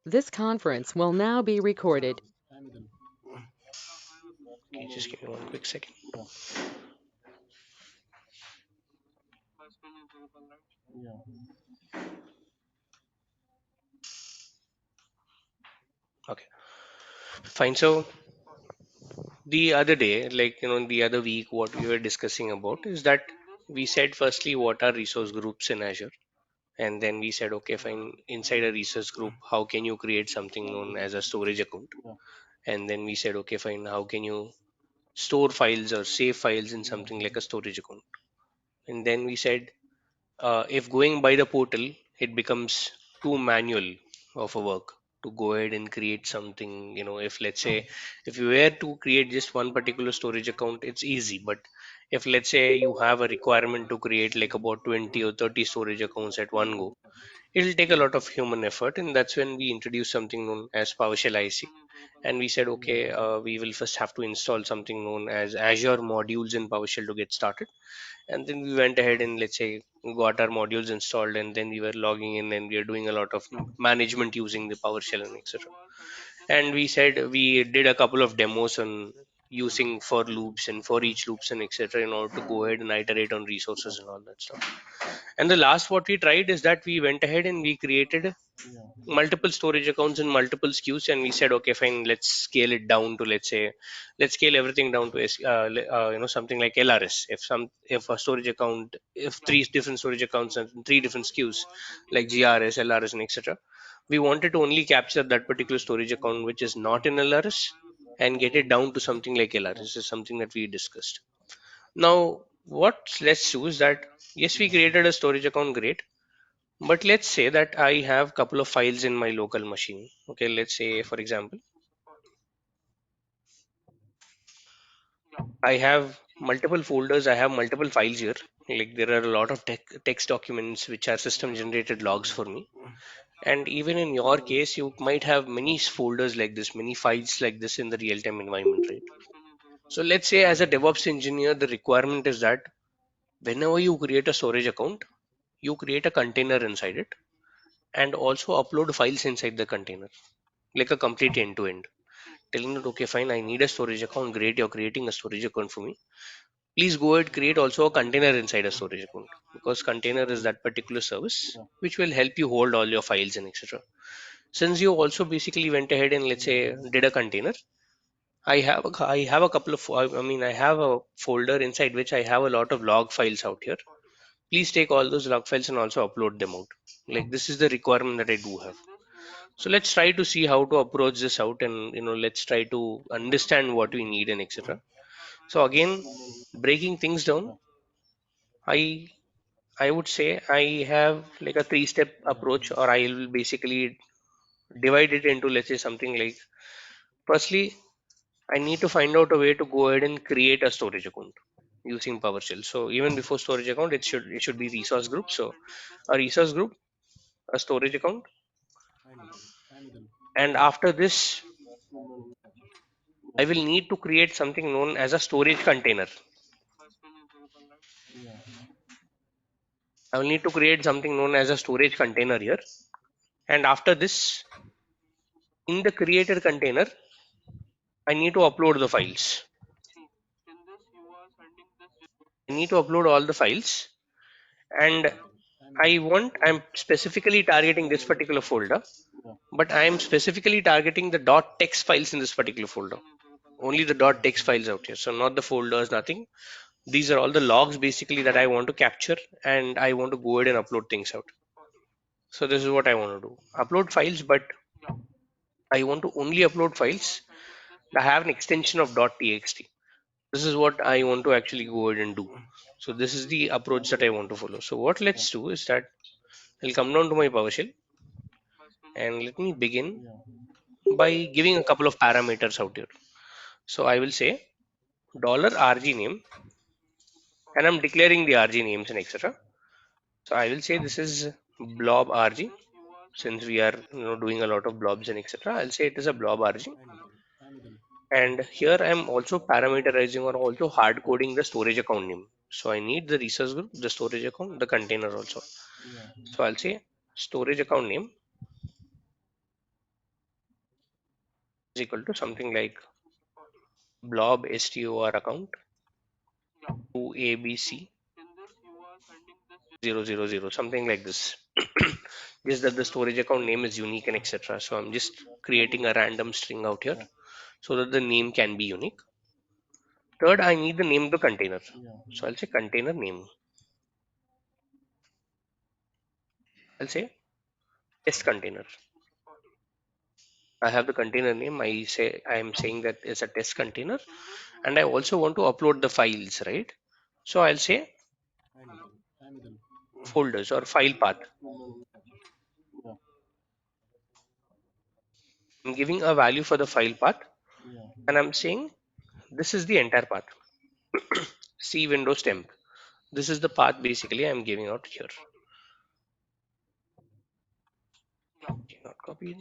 This conference will now be recorded. Okay, just give me one quick second. Okay, fine. So the other day, the other week, what we were discussing about is that we said firstly what are resource groups in Azure, and then we said okay, fine. Inside a resource group, how can you create something known as a storage account? And then we said okay, fine. How can you store files or save files in something like a storage account? And then we said if going by the portal, it becomes too manual of a work to go ahead and create something. If let's say if you were to create just one particular storage account, it's easy. But if let's say you have a requirement to create like about 20 or 30 storage accounts at one go, it'll take a lot of human effort. And that's when we introduced something known as PowerShell IC. And we said, okay, we will first have to install something known as Azure modules in PowerShell to get started. And then we went ahead and let's say got our modules installed, and then we were logging in and we are doing a lot of management using the PowerShell and etc. And we said we did a couple of demos on using for loops and for each loops and etc. in order to go ahead and iterate on resources and all that stuff. And the last what we tried is that we went ahead and we created multiple storage accounts in multiple SKUs, and we said okay fine, let's scale it down to, let's say, let's scale everything down to something like LRS. If a storage account, if three different storage accounts and three different SKUs like GRS, LRS and etc., we wanted to only capture that particular storage account which is not in LRS and get it down to something like LRS. This is something that we discussed. Now what let's do is that yes, we created a storage account, great, but let's say that I have couple of files in my local machine. Okay, let's say for example, I have multiple folders, I have multiple files here. Like there are a lot of text documents which are system generated logs for me. And even in your case, you might have many folders like this, many files like this in the real time environment, right? So let's say as a DevOps engineer, the requirement is that whenever you create a storage account, you create a container inside it and also upload files inside the container, like a complete end to end, telling it okay fine, I need a storage account, great, you're creating a storage account for me, please go ahead create also a container inside a storage account, because container is that particular service which will help you hold all your files and etc. Since you also basically went ahead and let's say did a container, I have a couple of I have a folder inside which I have a lot of log files out here. Please take all those log files and also upload them out. Like this is the requirement that I do have. So let's try to see how to approach this out, and let's try to understand what we need and etc. So again, breaking things down, I I would say I have like a three-step approach, or I will basically divide it into, let's say, something like, firstly, I need to find out a way to go ahead and create a storage account using PowerShell. So even before storage account, it should be resource group. So a resource group, a storage account, and after this, I will need to create something known as a storage container. I will need to create something known as a storage container here. And after this, in the created container, I need to upload the files. I need to upload all the files. And I'm specifically targeting this particular folder, but I am specifically targeting the .text files in this particular folder. Only the .text files out here. So not the folders, nothing. These are all the logs basically that I want to capture, and I want to go ahead and upload things out. So this is what I want to do. Upload files, but I want to only upload files that have an extension of .txt. This is what I want to actually go ahead and do. So this is the approach that I want to follow. So what let's do is that I'll come down to my PowerShell and let me begin by giving a couple of parameters out here. So I will say $rg name, and I'm declaring the rg names and etc. So I will say this is blob rg, since we are doing a lot of blobs and etc. I'll say it is a blob rg. And here I'm also parameterizing or also hard coding the storage account name. So I need the resource group, the storage account, the container also. So I'll say storage account name, is equal to something like blob stor account to abc 000, something like this. Just that the storage account name is unique and etc. So I'm just creating a random string out here so that the name can be unique. Third, I need the name of the container. So I'll say container name. I'll say test container. I have the container name. I am saying that it's a test container, and I also want to upload the files, right? So I'll say folders or file path. I'm giving a value for the file path, and I'm saying this is the entire path. C Windows temp. This is the path basically I'm giving out here. Not copied.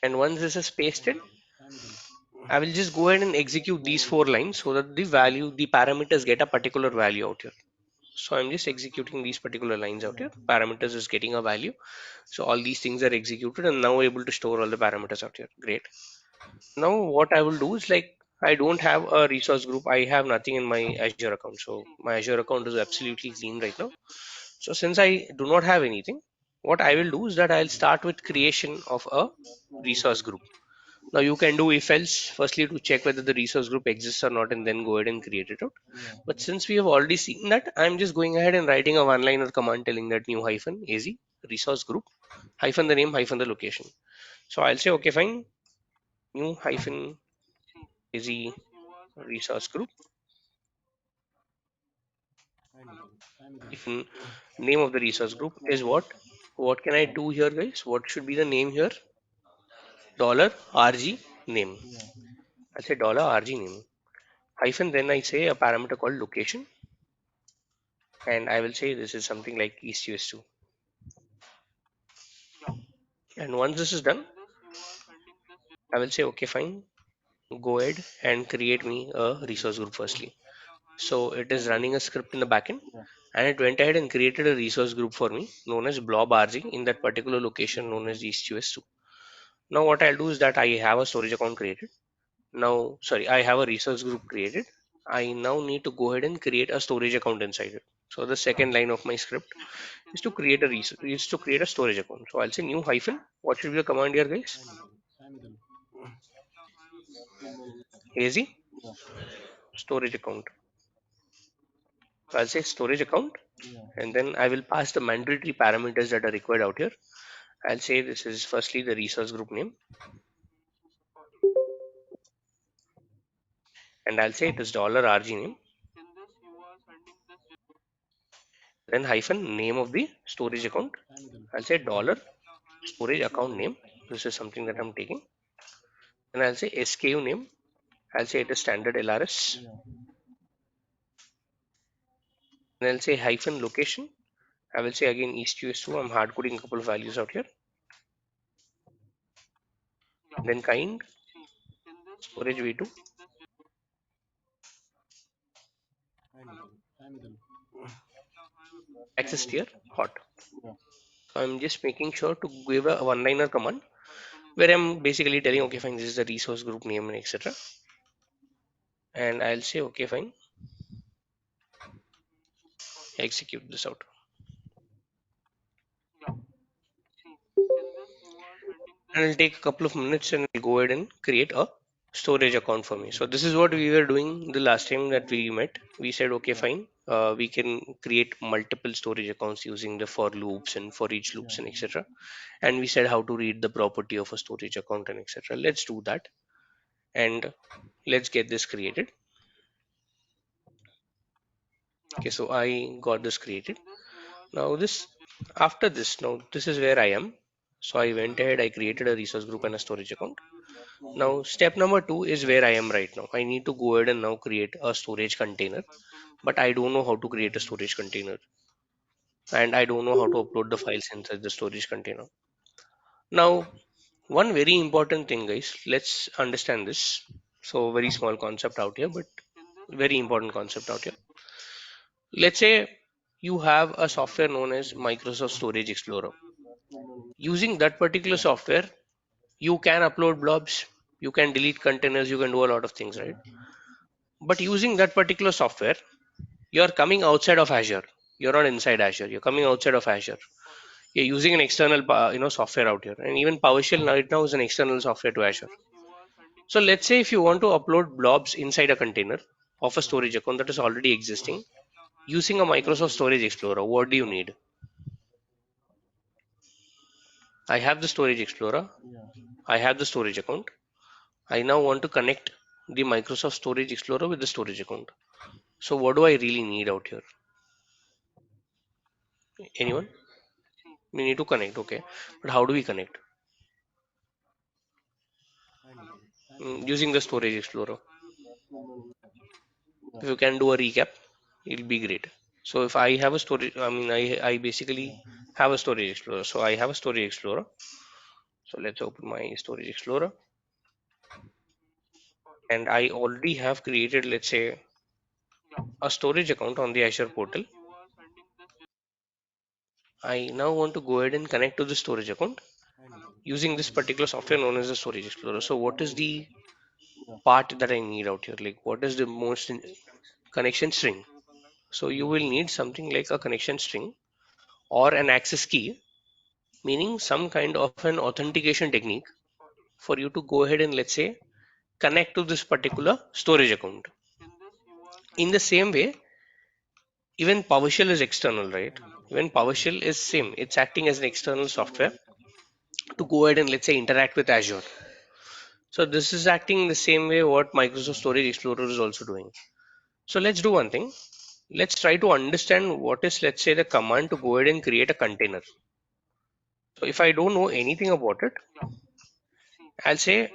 And once this is pasted, I will just go ahead and execute these 4 lines so that the parameters get a particular value out here. So I'm just executing these particular lines out here. Parameters is getting a value. So all these things are executed and now able to store all the parameters out here. Great. Now what I will do is like I don't have a resource group. I have nothing in my Azure account. So my Azure account is absolutely clean right now. So since I do not have anything, what I will do is that I'll start with creation of a resource group. Now you can do if else firstly to check whether the resource group exists or not and then go ahead and create it out. But since we have already seen that, I'm just going ahead and writing a one-liner command telling that new hyphen az resource group hyphen the name hyphen the location. So I'll say okay fine new hyphen az resource group hyphen name of the resource group is what? What can I do here guys? What should be the name here? Dollar $rg name. I'll say dollar $rg name hyphen then I say a parameter called location and I will say this is something like East US2. And once this is done, I will say okay fine. Go ahead and create me a resource group firstly. So it is running a script in the backend and it went ahead and created a resource group for me known as blob RG in that particular location known as East US2. Now what I'll do is that I have a storage account created. Now, sorry, I have a resource group created. I now need to go ahead and create a storage account inside it. So the second line of my script is to create a is to create a storage account. So I'll say new hyphen. What should be the command here, guys? AZ storage account. So I'll say storage account, and then I will pass the mandatory parameters that are required out here. I'll say this is firstly the resource group name, and I'll say it is $rg name, then hyphen name of the storage account. I'll say dollar storage account name. This is something that I'm taking, and I'll say SKU name. I'll say it is standard LRS, and I'll say hyphen location. I will say again East US2. I'm hard coding a couple of values out here. Then kind storage v2 access tier hot. So I'm just making sure to give a one-liner command where I'm basically telling okay fine this is the resource group name and etc. And I'll say okay fine execute this out. And it'll take a couple of minutes and it'll go ahead and create a storage account for me. So this is what we were doing the last time that we met. We said okay fine we can create multiple storage accounts using the for loops and for each loops and etc. And we said how to read the property of a storage account and etc. Let's do that and let's get this created. Okay, so I got this created. Now this after this, now this is where I am. So I went ahead, I created a resource group and a storage account. Now step number 2 is where I am right now. I need to go ahead and now create a storage container, but I don't know how to create a storage container and I don't know how to upload the files inside the storage container. Now one very important thing guys, let's understand this. So very small concept out here, but very important concept out here. Let's say you have a software known as Microsoft Storage Explorer. Using that particular software, you can upload blobs, you can delete containers, you can do a lot of things, right? But using that particular software, you're coming outside of Azure. You're not inside Azure. You're coming outside of Azure. You're using an external, software out here, and even PowerShell right now is an external software to Azure. So let's say if you want to upload blobs inside a container of a storage account that is already existing using a Microsoft Storage Explorer, what do you need? I have the Storage Explorer. I have the storage account. I now want to connect the Microsoft Storage Explorer with the storage account. So what do I really need out here? Anyone? We need to connect, okay. But how do we connect? Using the Storage Explorer. If you can do a recap, it'll be great. So if I have a storage, I basically have a storage explorer. So I have a storage explorer. So let's open my storage explorer. And I already have created, let's say, a storage account on the Azure portal. I now want to go ahead and connect to the storage account using this particular software known as the storage explorer. So what is the part that I need out here? Like what is the most connection string? So you will need something like a connection string or an access key, meaning some kind of an authentication technique for you to go ahead and, let's say, connect to this particular storage account. In the same way, even PowerShell is external, right? Even PowerShell is same. It's acting as an external software to go ahead and, let's say, interact with Azure. So this is acting the same way what Microsoft Storage Explorer is also doing. So let's do one thing. Let's try to understand what is, let's say, the command to go ahead and create a container. So if I don't know anything about it, I'll say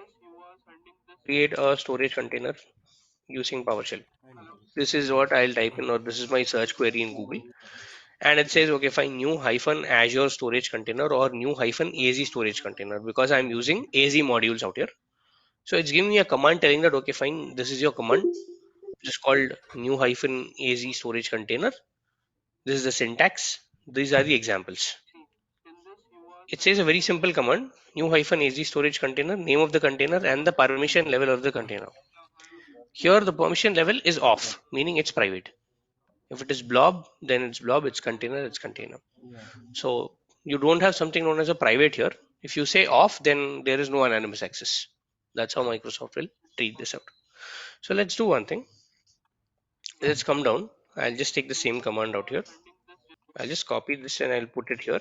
create a storage container using PowerShell. This is what I'll type in, or this is my search query in Google. And it says, okay, find new hyphen Azure storage container or new hyphen AZ storage container, because I'm using AZ modules out here. So it's giving me a command telling that, okay, fine, this is your command, which is called new hyphen AZ storage container. This is the syntax. These are the examples. It says a very simple command, new hyphen AZ storage container, name of the container, and the permission level of the container. Here, the permission level is off, meaning it's private. If it is blob, then it's blob, it's container, it's container. So you don't have something known as a private here. If you say off, then there is no anonymous access. That's how Microsoft will treat this out. So let's do one thing. Let's come down. I'll just take the same command out here. I'll just copy this and I'll put it here.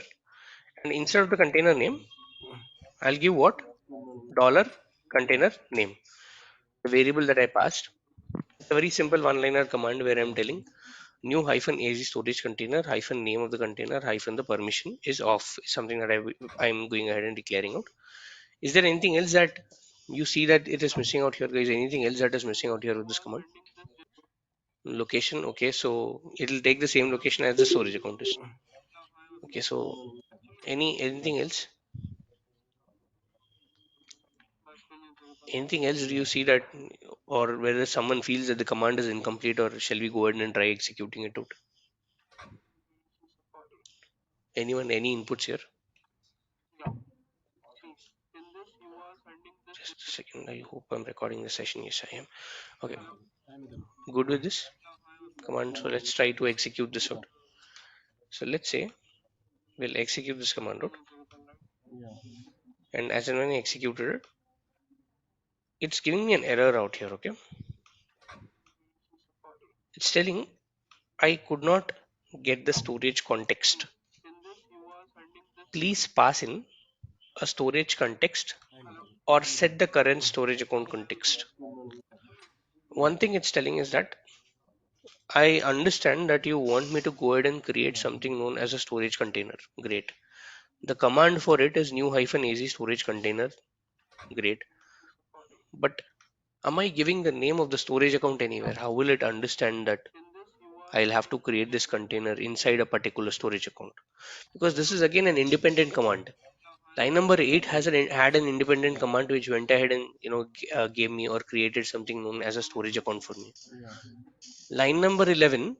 And instead of the container name, I'll give what? Dollar container name, the variable that I passed. It's a very simple one-liner command where I'm telling new hyphen AZ storage container hyphen name of the container hyphen the permission is off. It's something that I'm going ahead and declaring out. Is there anything else that you see that it is missing out here, guys? Anything else that is missing out here with this command? Location. Okay, so it'll take the same location as the storage account is. Okay, so anything else? Anything else do you see that, or whether someone feels that the command is incomplete, or shall we go ahead and try executing it out? Anyone, any inputs here? Just a second. I hope I'm recording the session. Yes, I am. Okay, good with this command. So let's try to execute this out. So let's say we'll execute this command out, and as and when I executed it, it's giving me an error out here. Okay, it's telling I could not get the storage context. Please pass in a storage context or set the current storage account context. One thing it's telling is that I understand that you want me to go ahead and create something known as a storage container. Great. The command for it is new hyphen AZ storage container. Great. But am I giving the name of the storage account anywhere? How will it understand that I'll have to create this container inside a particular storage account? Because this is again an independent command. Line number 8 had an independent command which went ahead and gave me or created something known as a storage account for me. Line number 11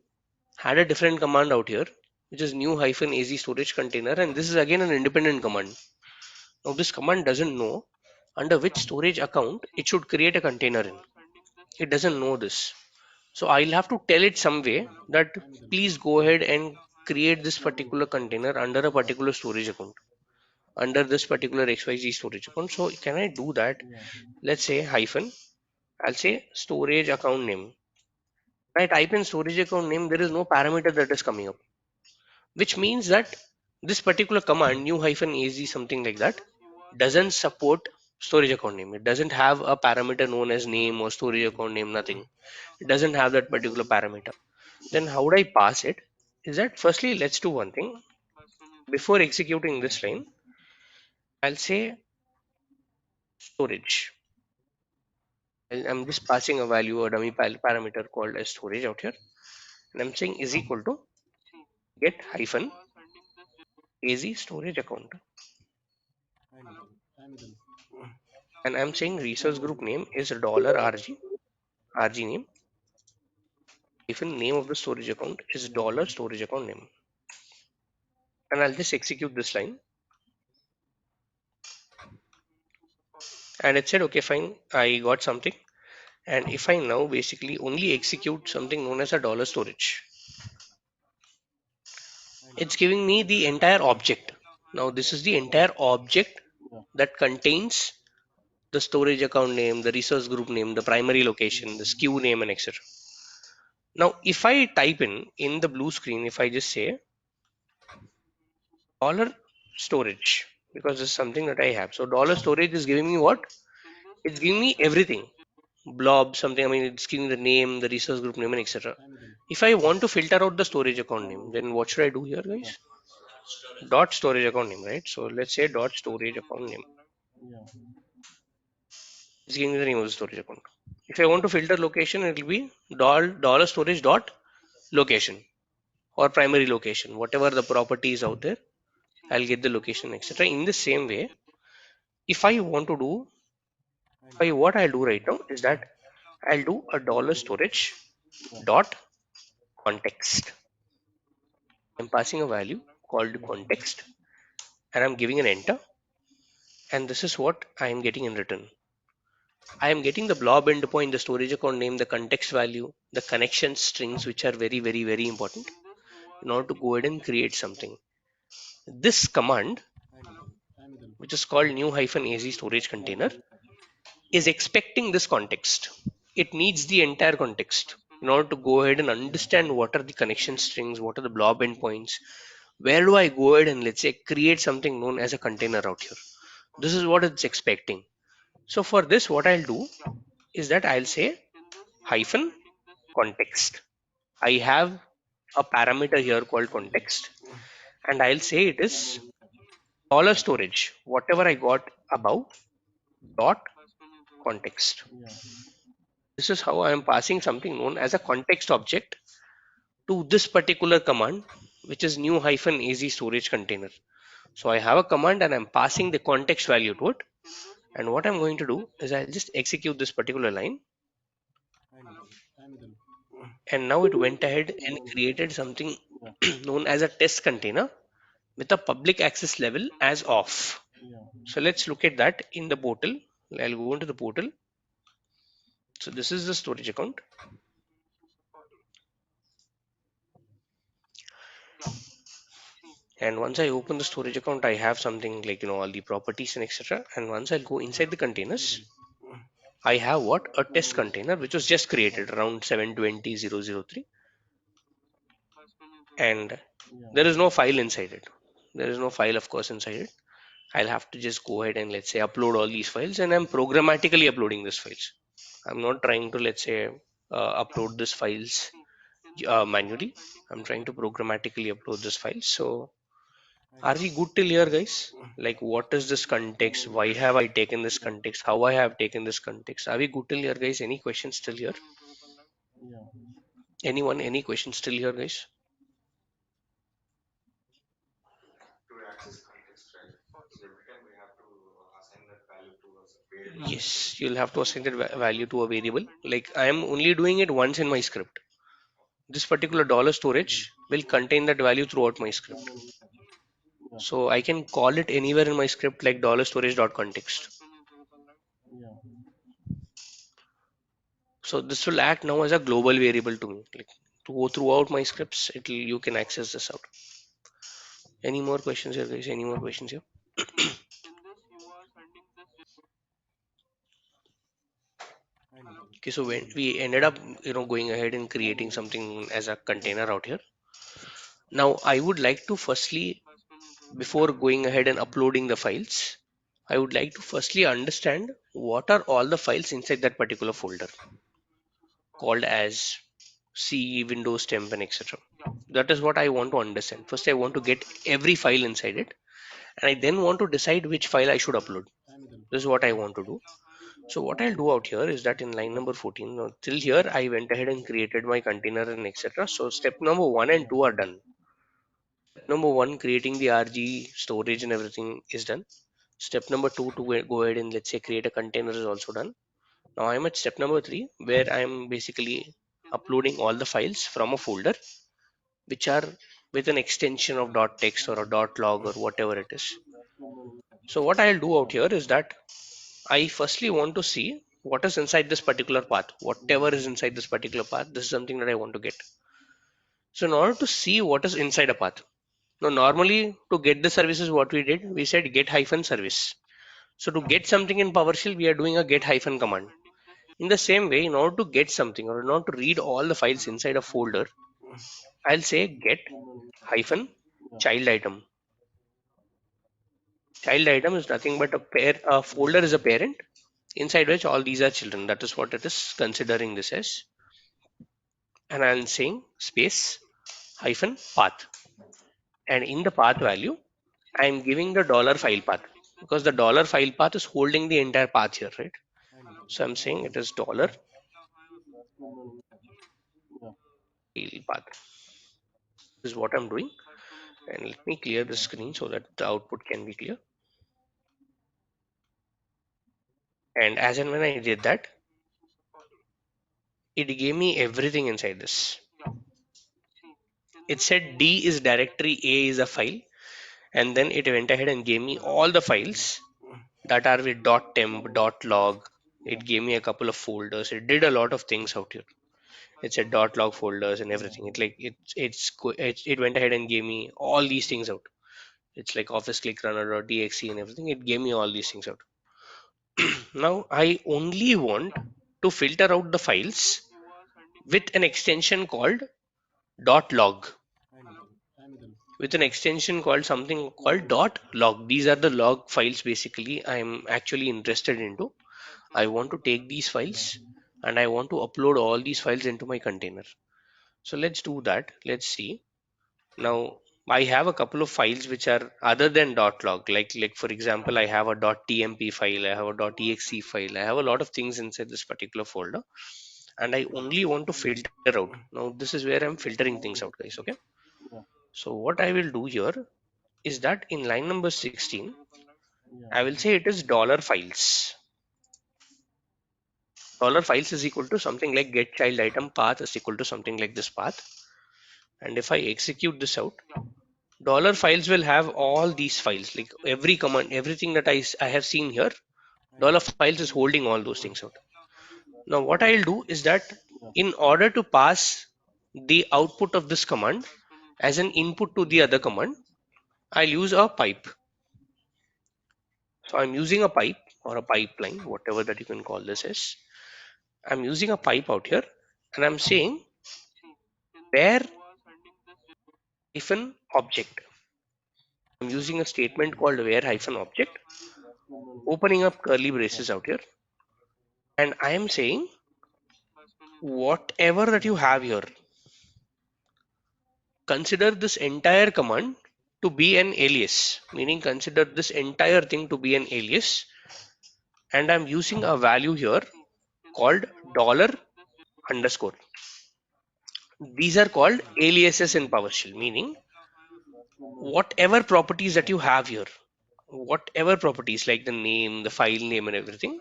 had a different command out here which is new hyphen az storage container, and this is again an independent command. Now this command doesn't know under which storage account it should create a container in. It doesn't know this. So I'll have to tell it some way that please go ahead and create this particular container under a particular storage account, under this particular XYZ storage account. So can I do that? Let's say hyphen, I'll say storage account name. When I type in storage account name, there is no parameter that is coming up, which means that this particular command, new hyphen az something like that, doesn't support storage account name. It doesn't have a parameter known as name or storage account name, nothing. It doesn't have that particular parameter. Then how would I pass it? Is that firstly, let's do one thing. Before executing this line, I'll say storage. I'm just passing a value, a dummy parameter called as storage out here. And I'm saying is equal to get hyphen az storage account. And I'm saying resource group name is dollar rg name. Hyphen name of the storage account is dollar storage account name. And I'll just execute this line. And it said, okay, fine, I got something. And if I now basically only execute something known as a dollar storage, it's giving me the entire object. Now this is the entire object that contains the storage account name, the resource group name, the primary location, the SKU name, and etc. Now if I type in the blue screen, if I just say dollar storage, because this is something that I have. So dollar storage is giving me what? It's giving me everything. Blob, something, I mean, it's giving the name, the resource group name, and etc. If I want to filter out the storage account name, then what should I do here, guys? Dot storage account name, right? So let's say dot storage account name. It's giving me the name of the storage account. If I want to filter location, it will be dollar storage dot location or primary location, whatever the property is out there. I'll get the location, etc. In the same way, if I want to do, what I'll do right now is that I'll do a dollar storage dot context. I'm passing a value called context and I'm giving an enter, and this is what I am getting in return. I am getting the blob endpoint, the storage account name, the context value, the connection strings, which are very, very, very important in order to go ahead and create something. This command, which is called new hyphen az storage container, is expecting this context. It needs the entire context in order to go ahead and understand what are the connection strings, what are the blob endpoints, where do I go ahead and let's say create something known as a container out here. This is what it's expecting. So for this, what I'll do is that I'll say hyphen context. I have a parameter here called context, and I'll say it is dollar storage, whatever I got above dot context. This is how I am passing something known as a context object to this particular command, which is new hyphen az storage container. So I have a command and I'm passing the context value to it. And what I'm going to do is I'll just execute this particular line. And now it went ahead and created something known as a test container with a public access level as off. So let's look at that in the portal. I'll go into the portal. So this is the storage account. And once I open the storage account, I have something like, all the properties and etc. And once I'll go inside the containers, I have what? A test container, which was just created around 720.003. And there is no file inside it. There is no file, of course, inside it. I'll have to just go ahead and let's say upload all these files, and I'm programmatically uploading these files. I'm not trying to let's say upload these files manually. I'm trying to programmatically upload this file. So are we good till here, guys? Like, what is this context? Why have I taken this context? How I have taken this context? Are we good till here, guys? Any questions still here? Anyone? Any questions still here, guys? Yes, you'll have to assign that value to a variable. Like I am only doing it once in my script. this particular dollar storage will contain that value throughout my script. So I can call it anywhere in my script like dollar storage dot context. So this will act now as a global variable to me. Like to go throughout my scripts, it'll you can access this out. Any more questions here, guys? Any more questions here? Okay, so when we ended up, going ahead and creating something as a container out here. Now I would like to firstly, before going ahead and uploading the files, I would like to firstly understand what are all the files inside that particular folder called as C, Windows, temp, and etc. That is what I want to understand. First, I want to get every file inside it, and I then want to decide which file I should upload. This is what I want to do. So what I'll do out here is that in line number 14, now till here I went ahead and created my container and etc. So step number 1 and 2 are done. Number 1, creating the RG storage and everything is done. Step number 2, to go ahead and let's say create a container, is also done. Now I'm at step number 3, where I'm basically uploading all the files from a folder which are with an extension of .text or a .log or whatever it is. So what I'll do out here is that I firstly want to see what is inside this particular path. Whatever is inside this particular path, this is something that I want to get. So in order to see what is inside a path, now normally to get the services, what we did, we said get hyphen service. So to get something in PowerShell, we are doing a get hyphen command. In the same way, in order to get something or in order to read all the files inside a folder, I'll say get hyphen child item. Child item is nothing but a folder is a parent inside which all these are children. That is what it is considering this as. And I'm saying space hyphen path. And in the path value, I'm giving the dollar file path, because the dollar file path is holding the entire path here, right? So I'm saying it is dollar file path. This is what I'm doing. And let me clear the screen so that the output can be clear. And as and when I did that, it gave me everything inside this. It said D is directory, A is a file, and then it went ahead and gave me all the files that are with .temp, .log. It gave me a couple of folders. It did a lot of things out here. It said .log folders and everything. It went ahead and gave me all these things out. It's like Office Click Runner or .exe and everything. It gave me all these things out. Now I only want to filter out the files with an extension called .log, with an extension called something called .log. These are the log files basically I'm actually interested into. I want to take these files and I want to upload all these files into my container. So let's do that. Let's see. Now I have a couple of files which are other than .log. Like for example, I have a .tmp file, I have a .exe file, I have a lot of things inside this particular folder, and I only want to filter out. Now this is where I'm filtering things out, guys. Okay. So what I will do here is that in line number 16, I will say it is dollar files. Dollar files is equal to something like get child item path is equal to something like this path. And if I execute this out, dollar files will have all these files, like every command, everything that I have seen here, dollar files is holding all those things out. Now what I'll do is that in order to pass the output of this command as an input to the other command, I'll use a pipe. So I'm using a pipe or a pipeline, whatever that you can call this as. I'm using a pipe out here and I'm saying where hyphen object. I'm using a statement called where hyphen object, opening up curly braces out here, and I am saying whatever that you have here, consider this entire command to be an alias, meaning consider this entire thing to be an alias, and I'm using a value here called dollar underscore. These are called aliases in PowerShell, meaning whatever properties that you have here, whatever properties like the name, the file name, and everything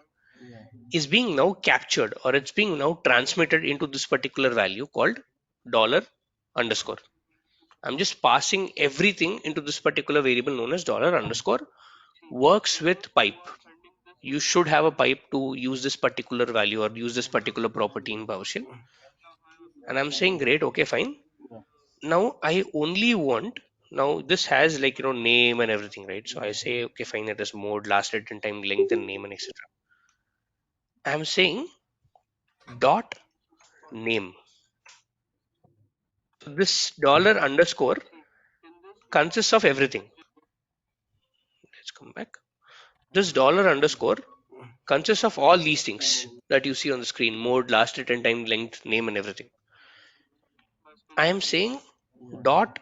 is being now captured or it's being now transmitted into this particular value called dollar underscore. I'm just passing everything into this particular variable known as dollar underscore. Works with pipe. You should have a pipe to use this particular value or use this particular property in PowerShell. And I'm saying great, okay, fine. Now I only want, now this has like name and everything, right? So I say okay, fine, it is mode, last written time, length, and name and etc. I'm saying dot name. So this dollar underscore consists of everything. Let's come back. This dollar underscore consists of all these things that you see on the screen: mode, last written time, length, name, and everything. I am saying dot,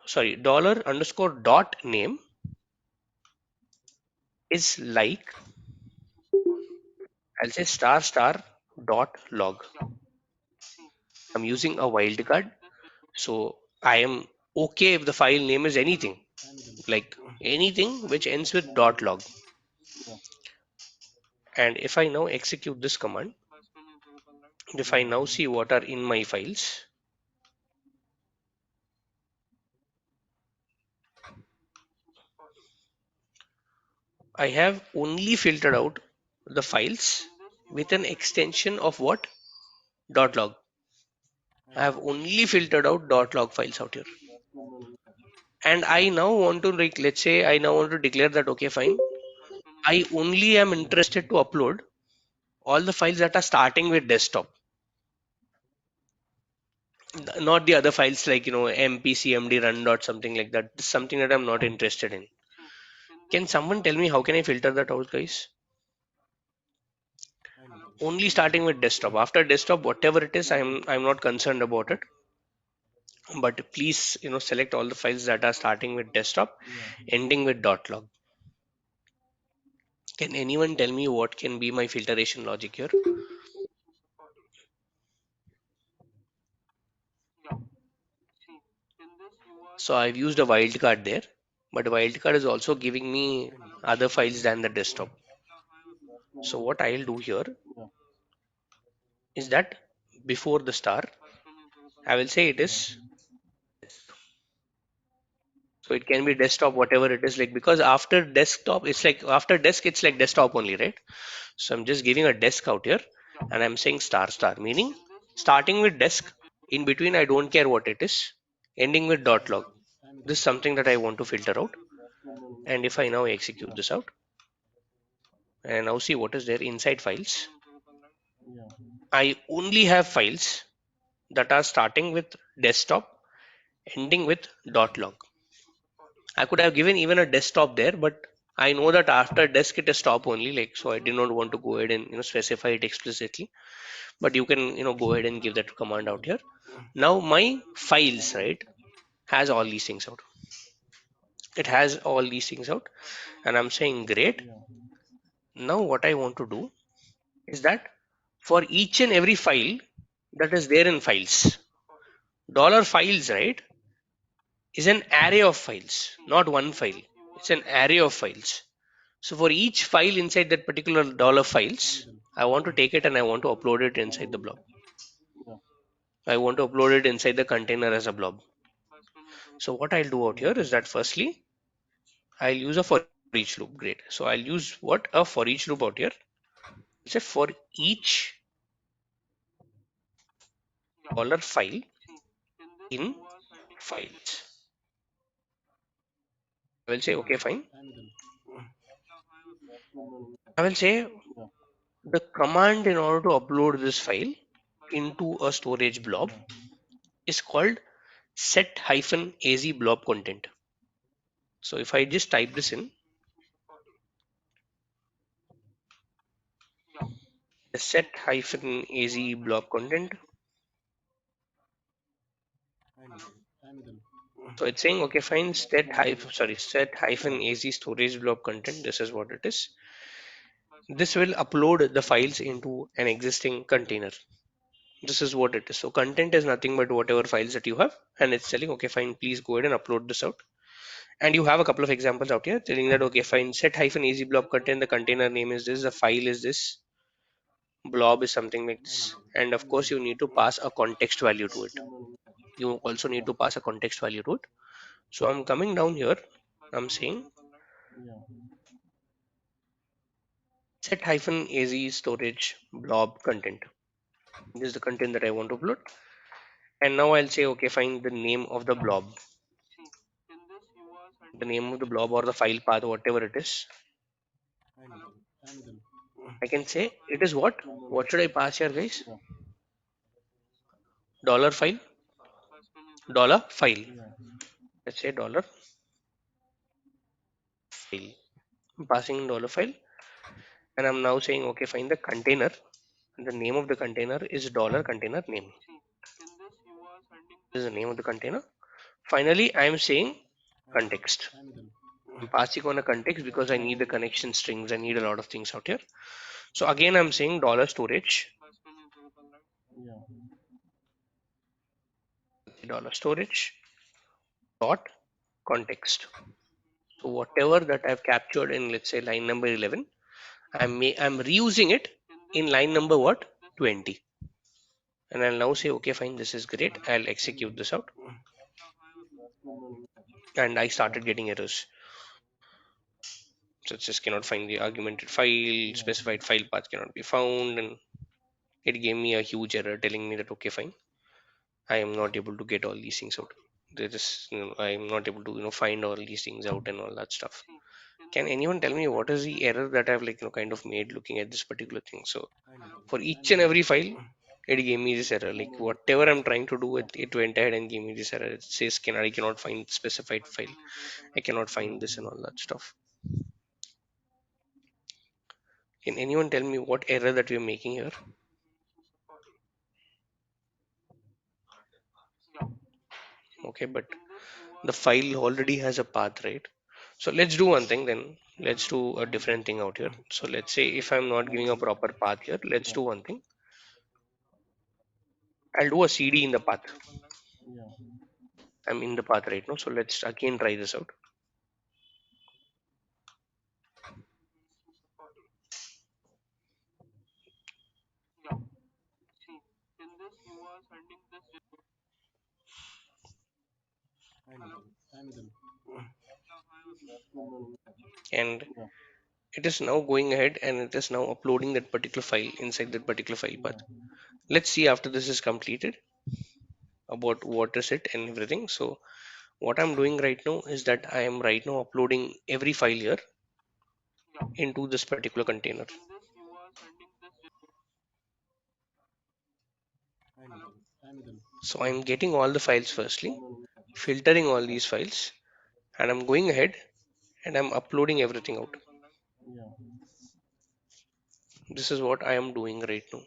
sorry, dollar underscore dot name is like, I'll say star star dot log. I'm using a wildcard, so I am okay if the file name is anything, like anything which ends with dot log. And if I now execute this command, if I now see what are in my files, I have only filtered out the files with an extension of what? Dot log. I have only filtered out dot log files out here. And I now want to, like, let's say I now want to declare that, okay, fine. I only am interested to upload all the files that are starting with desktop, not the other files like, mpcmd run dot something like that. This is something that I'm not interested in. Can someone tell me how can I filter that out, guys? Only starting with desktop. After desktop, whatever it is, I'm not concerned about it. But please, select all the files that are starting with desktop, ending with dot log. Can anyone tell me what can be my filtration logic here? So I've used a wildcard there, but wildcard is also giving me other files than the desktop. So what I'll do here is that before the star, I will say it is, so it can be desktop, whatever it is, like, because after desktop, it's like after desk, it's like desktop only, right? So I'm just giving a desk out here and I'm saying star star, meaning starting with desk, in between, I don't care what it is, ending with dot log. This is something that I want to filter out. And if I now execute this out and now see what is there inside files, I only have files that are starting with desktop, ending with dot log. I could have given even a desktop there, but I know that after desk it is stop only, like, so I did not want to go ahead and specify it explicitly. But you can go ahead and give that command out here. Now my files, right, has all these things out. It has all these things out, and I'm saying great. Now what I want to do is that for each and every file that is there in files, dollar files, right, is an array of files, not one file. It's an array of files. So for each file inside that particular dollar files, I want to take it and I want to upload it inside the blob. I want to upload it inside the container as a blob. So what I'll do out here is that firstly, I'll use a for each loop. Great. So I'll use what? A for each loop out here. Say for each dollar file in files. I will say, okay, fine. I will say the command in order to upload this file into a storage blob is called set-az blob content. So if I just type this in, the set-az blob content. So it's saying, okay, fine, set-az storage blob content. This is what it is. This will upload the files into an existing container. This is what it is. So content is nothing but whatever files that you have, and it's telling, okay, fine, please go ahead and upload this out. And you have a couple of examples out here telling that, okay, fine, set-az blob content, the container name is this, the file is this, blob is something like this, and of course you need to pass a context value to it. You also need to pass a context value to it. So I'm coming down here, I'm saying set hyphen az storage blob content. This is the content that I want to upload, and now I'll say okay, find the name of the blob, the name of the blob or the file path, whatever it is. I can say it is what should I pass here, guys? Dollar file, dollar file. Let's say dollar file. I'm passing dollar file, and I'm now saying okay, find the container. The name of the container is dollar container name. This is the name of the container. Finally, I am saying context. I'm passing on a context because I need the connection strings. I need a lot of things out here. So again, I'm saying dollar storage, dollar storage dot context. So whatever that I've captured in, let's say, line number 11, I'm reusing it in line number what 20, and I'll now say okay, fine, this is great. I'll execute this out, and I started getting errors. So it just cannot find the argumented file, specified file path cannot be found, and it gave me a huge error telling me that okay, fine, I am not able to get all these things out. There is, I am not able to, find all these things out and all that stuff. Can anyone tell me what is the error that I've like, kind of made looking at this particular thing? So for each and every file, it gave me this error. Like whatever I'm trying to do, it went ahead and gave me this error. It says, I cannot find specified file. I cannot find this and all that stuff. Can anyone tell me what error that we're making here? Okay, but the file already has a path, right? So let's do one thing then. Let's do a different thing out here. So let's say if I'm not giving a proper path here, let's do one thing. I'll do a cd in the path. I'm in the path right now. So let's again try this out. And it is now going ahead and it is now uploading that particular file inside that particular file path. Let's see after this is completed about what is it and everything. So what I'm doing right now is that I am right now uploading every file here into this particular container. So I'm getting all the files firstly, filtering all these files, and I'm going ahead and I'm uploading everything out. This is what I am doing right now.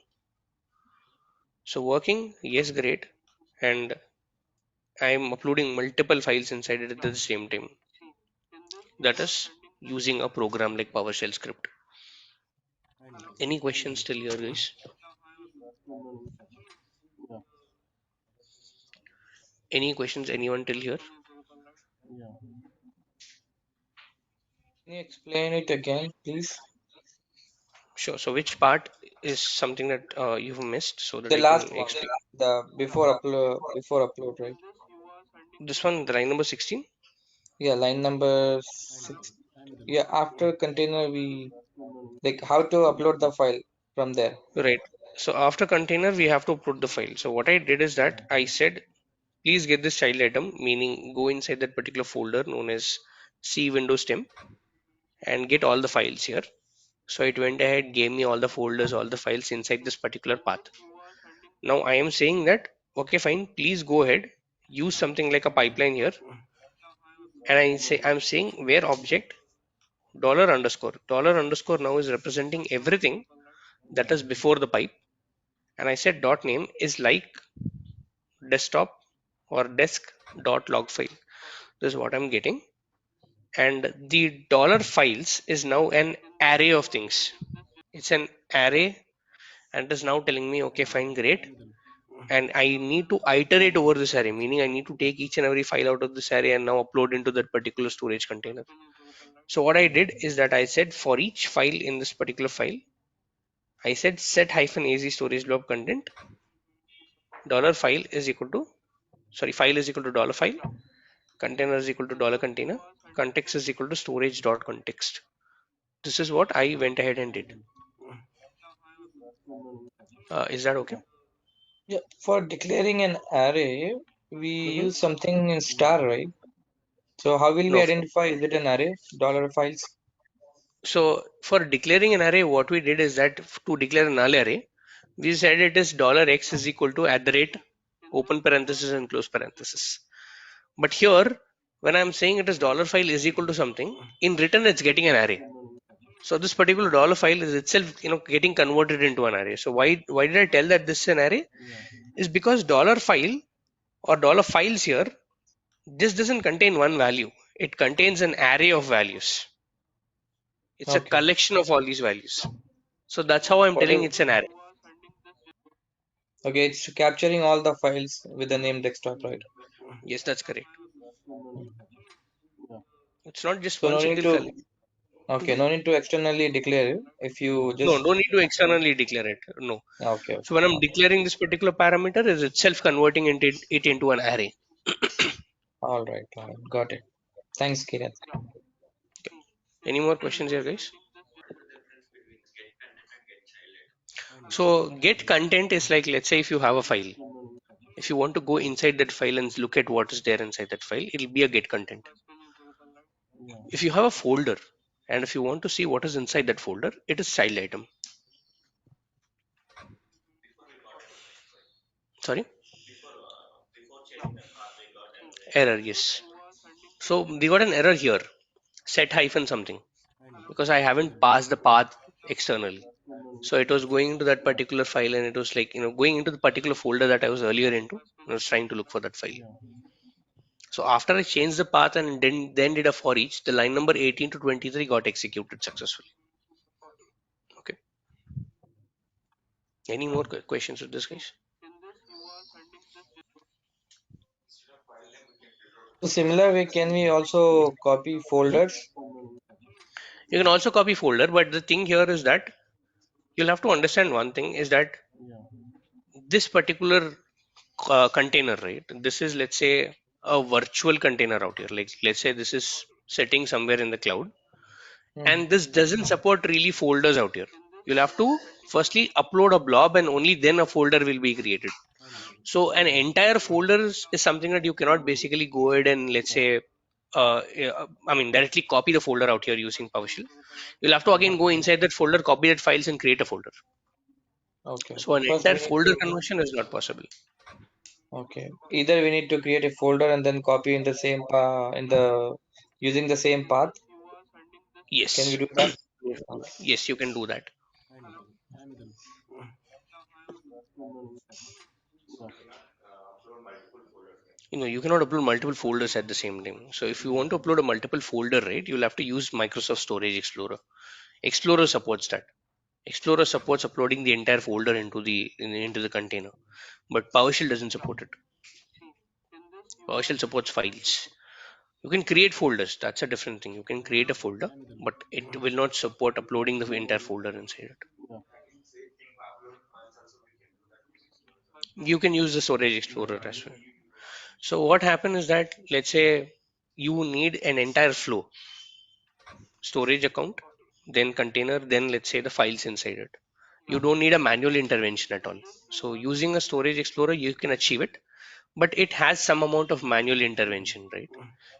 So working, yes, great. And I am uploading multiple files inside it at the same time. That is using a program like PowerShell script. Any questions still here, guys? Any questions? Anyone till here? Can you explain it again, please? Sure. So which part is something that you've missed so that The I can last one, explain? the before upload, right? This one, the line number 16. Yeah, line number 6. Yeah, after container we like how to upload the file from there. Right. So after container, we have to upload the file. So what I did is that I said, please get this child item, meaning go inside that particular folder known as C Windows temp and get all the files here. So it went ahead, gave me all the folders, all the files inside this particular path. Now I am saying that, okay, fine, please go ahead, use something like a pipeline here. And I'm saying where object dollar underscore now is representing everything that is before the pipe. And I said dot name is like desktop or desk dot log file. This is what I'm getting. And the dollar files is now an array of things. It's an array and it is now telling me, okay, fine, great. And I need to iterate over this array, meaning I need to take each and every file out of this array and now upload into that particular storage container. So what I did is that I said for each file in this particular file, I said set hyphen az storage blob content dollar file is equal to, sorry, file is equal to dollar file, container is equal to dollar container, context is equal to storage dot context. This is what I went ahead and did. Is that okay? Yeah, for declaring an array, we Hmm. use something in star, right? So how will we No. identify is it an array? Dollar files. So for declaring an array, what we did is that to declare a null array, we said it is dollar $x is equal to at the rate open parenthesis and close parenthesis. But here, when I'm saying it is dollar file is equal to something, in return it's getting an array. So this particular dollar file is itself, getting converted into an array. So why did I tell that this is an array? Is because dollar file or dollar files here, this doesn't contain one value. It contains an array of values. It's a Okay. collection of all these values. So that's how I'm What telling is it's an array. okay? It's capturing all the files with the name desktop, right? Yes, that's correct. It's not just So one no need single to collection. okay, no need to externally declare it if you No, just no need to externally declare it. No. okay, So okay. when I'm declaring this particular parameter, is itself converting it into an array. All right, got it. Thanks, Kiran. Any more questions here, guys? So get content is like, let's say if you have a file, if you want to go inside that file and look at what is there inside that file, it'll be a get content. If you have a folder and if you want to see what is inside that folder, it is child item. Sorry, error. Yes. So we got an error here. Set hyphen something because I haven't passed the path externally. So it was going into that particular file and it was like, going into the particular folder that I was earlier into. I was trying to look for that file. So after I changed the path and then did a for each, the line number 18 to 23 got executed successfully. Okay. Any more questions with this, guys? So similar way, can we also copy Mhm. folders? You can also copy folder, but the thing here is that you'll have to understand one thing is that this particular container, right? This is, let's say, a virtual container out here. Like, let's say this is sitting somewhere in the cloud, Hmm. and this doesn't support really folders out here. You'll have to firstly upload a blob, and only then a folder will be created. So, an entire folder is something that you cannot basically go ahead and, let's say, I mean, directly copy the folder out here using PowerShell. You'll have to again go Okay, inside that folder, copy that files, and create a folder. okay. So, an First, entire we need folder to conversion is not possible. okay. Either we need to create a folder and then copy in the same pa in the using the same path. Can we Yes, do that? yes, you can do that. You cannot upload multiple folders at the same time. So if you want to upload a multiple folder, right, you'll have to use Microsoft Storage Explorer. Explorer supports that. Explorer supports uploading the entire folder into the container, but PowerShell doesn't support it. PowerShell supports files. You can create folders. That's a different thing. You can create a folder, but it will not support uploading the entire folder inside it. You can use the Storage Explorer as well. So what happens is that, let's say you need an entire flow, storage account, then container, then let's say the files inside it. You don't need a manual intervention at all. So using a storage explorer, you can achieve it, but it has some amount of manual intervention, right?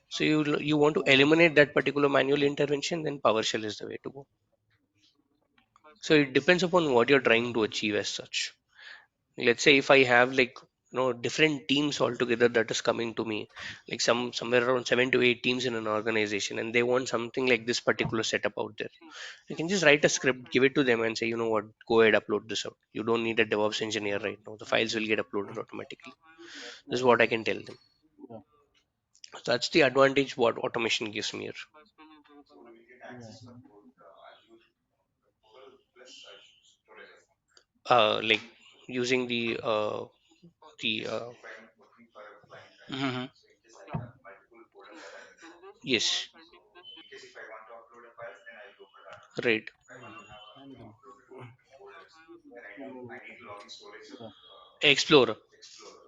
So you want to eliminate that particular manual intervention, then PowerShell is the way to go. So it depends upon what you're trying to achieve as such. Let's say if I have like different teams altogether that is coming to me, like somewhere around 7 to 8 teams in an organization, and they want something like this particular setup out there. You can just write a script, give it to them, and say, you know what, go ahead, upload this out. You don't need a DevOps engineer right now. The files will get uploaded automatically. This is what I can tell them. So that's the advantage what automation gives me here. Like using the Mhm. Yes, right. Explorer.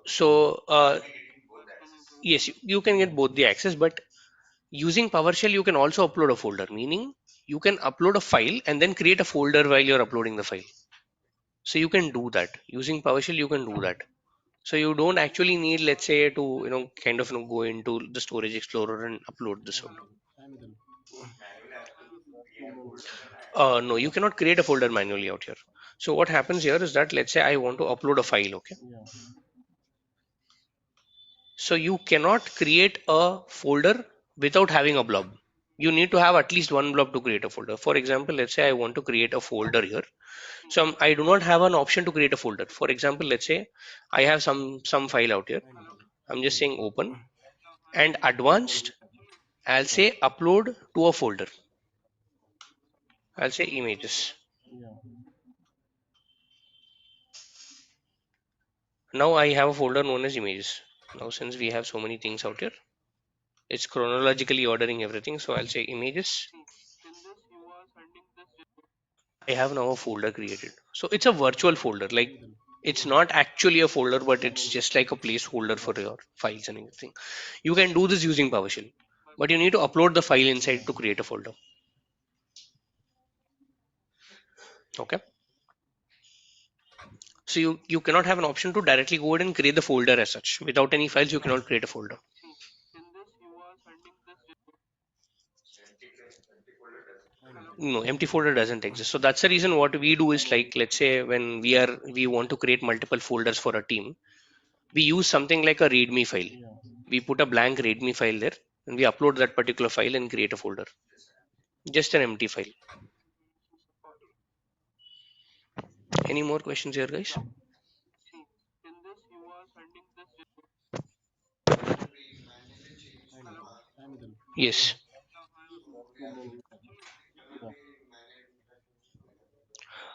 So yes, you can get both the access, but using PowerShell, you can also upload a folder, meaning you can upload a file and then create a folder while you're uploading the file. So you can do that using PowerShell. You can do that. So you don't actually need, let's say, to kind of go into the storage explorer and upload this out. No, you cannot create a folder manually out here. So what happens here is that, let's say I want to upload a file, okay? So you cannot create a folder without having a blob. You need to have at least one blob to create a folder. For example, let's say I want to create a folder here. So I do not have an option to create a folder. For example, let's say I have some file out here. I'm just saying open and advanced. I'll say upload to a folder. I'll say images. Now I have a folder known as images. Now since we have so many things out here, it's chronologically ordering everything. So I'll say images. I have now a folder created. So it's a virtual folder. Like it's not actually a folder, but it's just like a placeholder for your files and everything. You can do this using PowerShell, but you need to upload the file inside to create a folder. Okay. So you cannot have an option to directly go ahead and create the folder as such. Without any files, you cannot create a folder. No, empty folder doesn't exist. So that's the reason what we do is, like, let's say when we want to create multiple folders for a team, we use something like a readme file. We put a blank readme file there and we upload that particular file and create a folder. Just an empty file. Any more questions here, guys? Yes.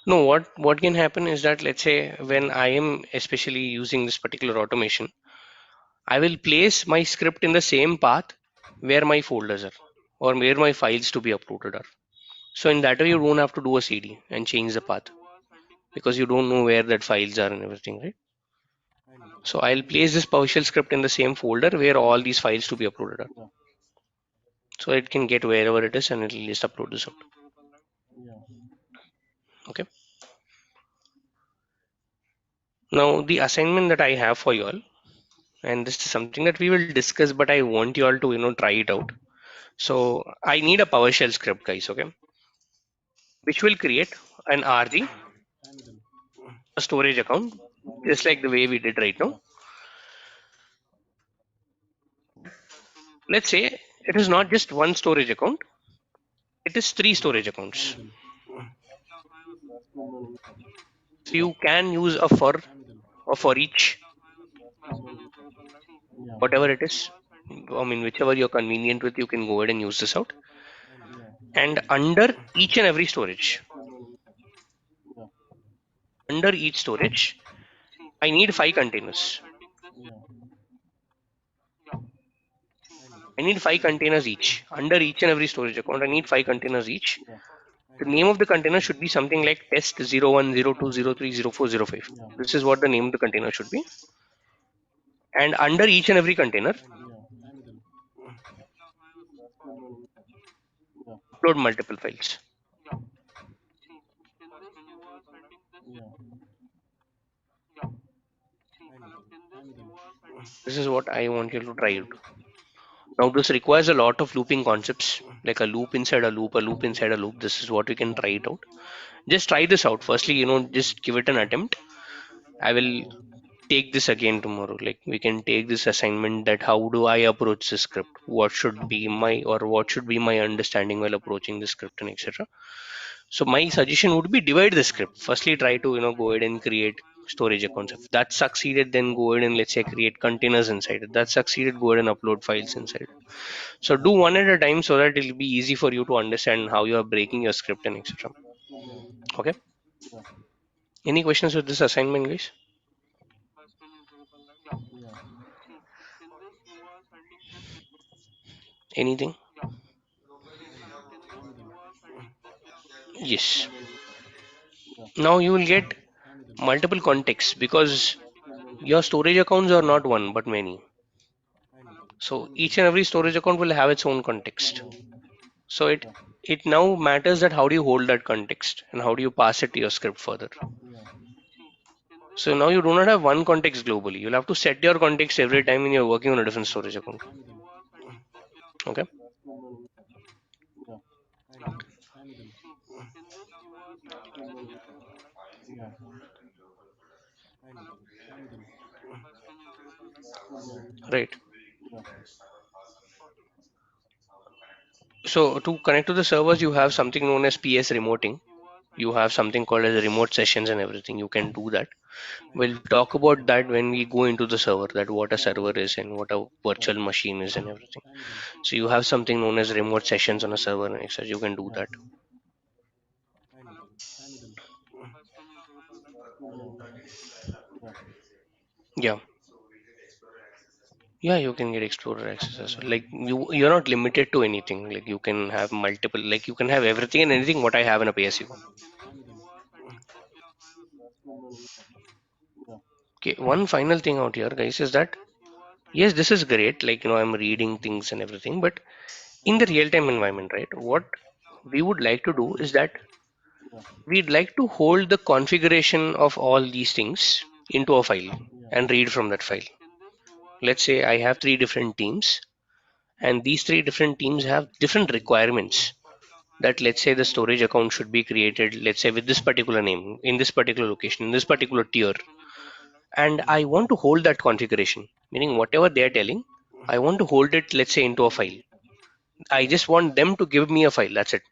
No, what can happen is that, let's say when I am especially using this particular automation, I will place my script in the same path where my folders are or where my files to be uploaded are. So in that way, you don't have to do a CD and change the path because you don't know where that files are and everything, right? So I'll place this PowerShell script in the same folder where all these files to be uploaded are. So it can get wherever it is and it'll just upload this out. Okay. Now the assignment that I have for you all, and this is something that we will discuss, but I want you all to try it out. So I need a PowerShell script, guys. Okay, which will create an RG, a storage account, just like the way we did right now. Let's say it is not just one storage account; it is three storage accounts. So you can use a for or for each, whatever it is. I mean, whichever you're convenient with, you can go ahead and use this out. And under each storage, I need five containers. I need five containers each. Under each and every storage account, I need five containers each. The name of the container should be something like test 01, 02, 03, 04, 05. This is what the name of the container should be. And under each and every container, upload multiple files. This is what I want you to try it. Now, this requires a lot of looping concepts, like a loop inside a loop, a loop inside a loop. This is what we can try it out. Just try this out. Firstly, just give it an attempt. I will take this again tomorrow. Like we can take this assignment that how do I approach the script? What should be my understanding while approaching the script and etc. So my suggestion would be divide the script. Firstly, try to go ahead and create storage accounts. If that succeeded, then go ahead and let's say create containers inside it. That succeeded, go ahead and upload files inside it. So do one at a time so that it'll be easy for you to understand how you are breaking your script and etc. Okay. Any questions with this assignment, guys? Anything? Yes. Now you will get multiple contexts because your storage accounts are not one but many. So each and every storage account will have its own context. So it now matters that how do you hold that context and how do you pass it to your script further. So now you do not have one context globally. You'll have to set your context every time when you're working on a different storage account. Okay. Right. So to connect to the servers, you have something known as PS remoting. You have something called as remote sessions and everything. You can do that. We'll talk about that when we go into the server, that what a server is and what a virtual machine is and everything. So you have something known as remote sessions on a server and etc. You can do that. Yeah. Yeah, you can get Explorer access as well. Like you're not limited to anything. Like you can have multiple, like you can have everything and anything what I have in a PSU. Okay, one final thing out here, guys, is that yes, this is great. Like I'm reading things and everything, but in the real-time environment, right? What we would like to do is that we'd like to hold the configuration of all these things into a file and read from that file. Let's say I have three different teams, and these three different teams have different requirements. That let's say the storage account should be created, let's say with this particular name, in this particular location, in this particular tier, and I want to hold that configuration, meaning whatever they are telling, I want to hold it, let's say, into a file. I just want them to give me a file. That's it.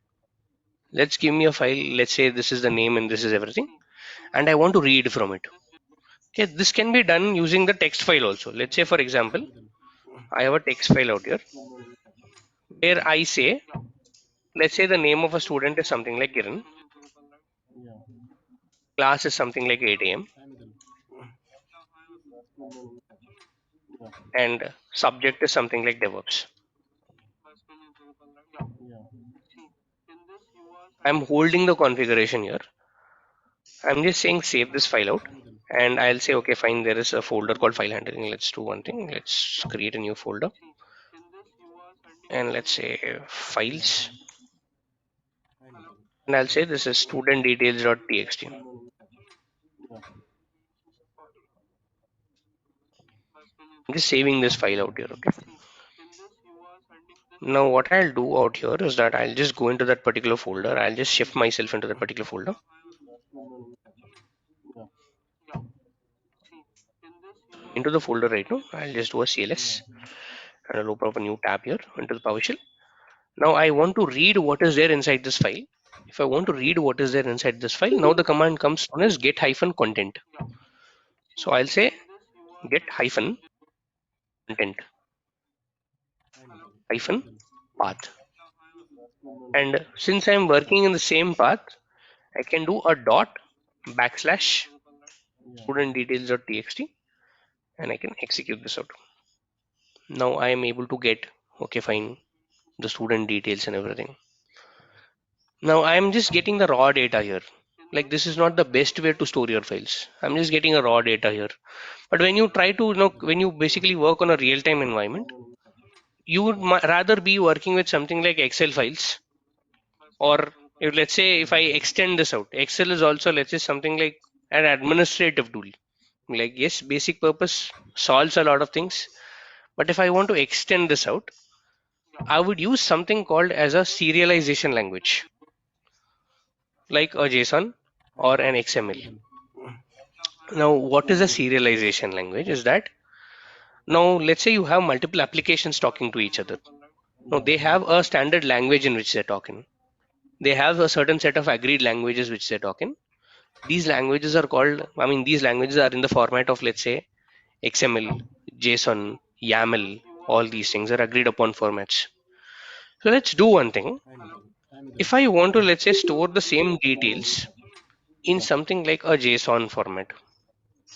Let's give me a file. Let's say this is the name and this is everything, and I want to read from it. Okay, this can be done using the text file also. Let's say, for example, I have a text file out here where I say, let's say the name of a student is something like Kiran, class is something like 8 a.m., and subject is something like DevOps. I'm holding the configuration here. I'm just saying save this file out, and I'll say, okay, fine, there is a folder called file handling. Let's do one thing. Let's create a new folder, and let's say files, and I'll say this is student details.txt. I'm just saving this file out here. Okay. Now what I'll do out here is that I'll just go into that particular folder. I'll just shift myself into that particular folder. Into the folder right now, I'll just do a CLS and I'll open up a new tab here into the PowerShell. Now I want to read what is there inside this file. If I want to read what is there inside this file, now the command comes known as get hyphen content. So I'll say get hyphen content hyphen path. And since I'm working in the same path, I can do a dot backslash student details.txt and I can execute this out. Now I am able to get, okay, fine, the student details and everything. Now I'm just getting the raw data here. Like this is not the best way to store your files. I'm just getting a raw data here. But when you try to, when you basically work on a real-time environment, you would rather be working with something like Excel files, or if, let's say if I extend this out, Excel is also, let's say, something like an administrative tool. Like yes, basic purpose solves a lot of things. But if I want to extend this out, I would use something called as a serialization language, like a JSON or an XML. Now, what is a serialization language? Is that now let's say you have multiple applications talking to each other. Now they have a standard language in which they're talking. They have a certain set of agreed languages which they're talking. These languages are called, I mean, these languages are in the format of, let's say, XML, JSON, YAML, all these things are agreed upon formats. So let's do one thing. If I want to, let's say, store the same details in something like a JSON format,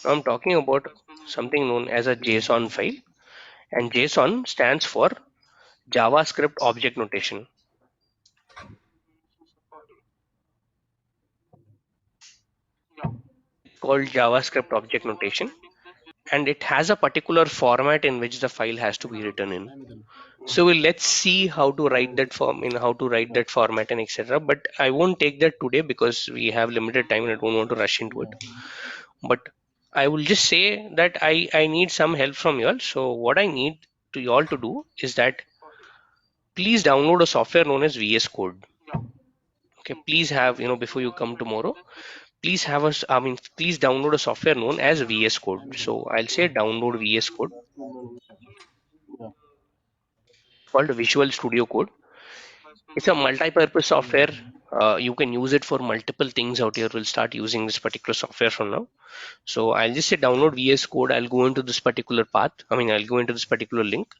I'm talking about something known as a JSON file, and JSON stands for JavaScript Object Notation. called JavaScript object notation, and it has a particular format in which the file has to be written in. So let's see how to write that form in how to write that format and etc. But I won't take that today because we have limited time and I don't want to rush into it. But I will just say that I need some help from you all. So what I need to you all to do is that please download a software known as VS Code. Okay, please have, before you come tomorrow, please have us. I mean, please download a software known as VS Code. So I'll say download VS Code called Visual Studio Code. It's a multi-purpose software. You can use it for multiple things out here. We'll start using this particular software from now. So I'll just say download VS Code. I'll go into this particular path. I mean, I'll go into this particular link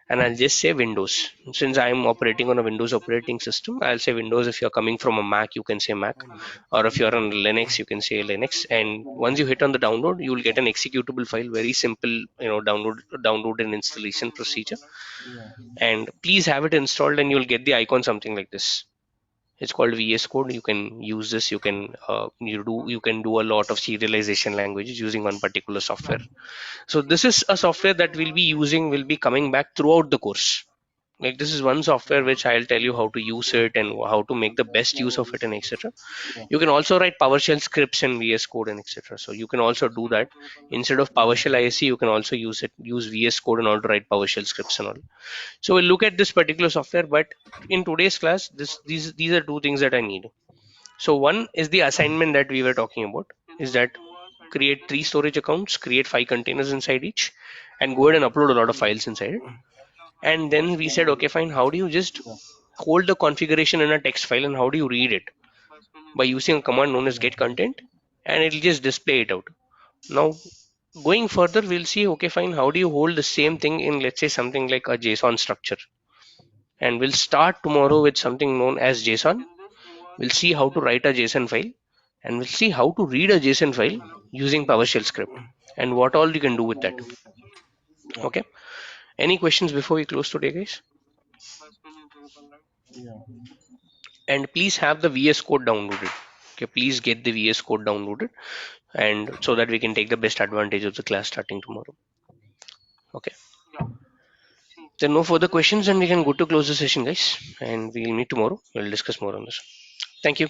and I'll just say Windows. Since I'm operating on a Windows operating system, I'll say Windows. If you're coming from a Mac, you can say Mac. Or if you're on Linux, you can say Linux. And once you hit on the download, you will get an executable file. Very simple, download and installation procedure. And please have it installed and you'll get the icon something like this. It's called VS Code. You can use this. You can do a lot of serialization languages using one particular software. So this is a software that we'll be using, will be coming back throughout the course. Like this is one software which I'll tell you how to use it and how to make the best use of it and etc. You can also write PowerShell scripts in VS Code and etc. So you can also do that. Instead of PowerShell ISC, you can also use VS Code in order to write PowerShell scripts and all. So we'll look at this particular software, but in today's class, these are two things that I need. So one is the assignment that we were talking about, is that create 3 storage accounts, create 5 containers inside each, and go ahead and upload a lot of files inside it. And then we said, okay, fine, how do you just hold the configuration in a text file and how do you read it? By using a command known as get content, and it'll just display it out. Now, going further, we'll see, okay, fine, how do you hold the same thing in, let's say, something like a JSON structure? And we'll start tomorrow with something known as JSON. We'll see how to write a JSON file and we'll see how to read a JSON file using PowerShell script and what all you can do with that. Okay. Any questions before we close today, guys? And please have the VS Code downloaded. Okay, please get the VS Code downloaded and so that we can take the best advantage of the class starting tomorrow. Okay. Then no further questions and we can go to close the session, guys. And we'll meet tomorrow. We'll discuss more on this. Thank you.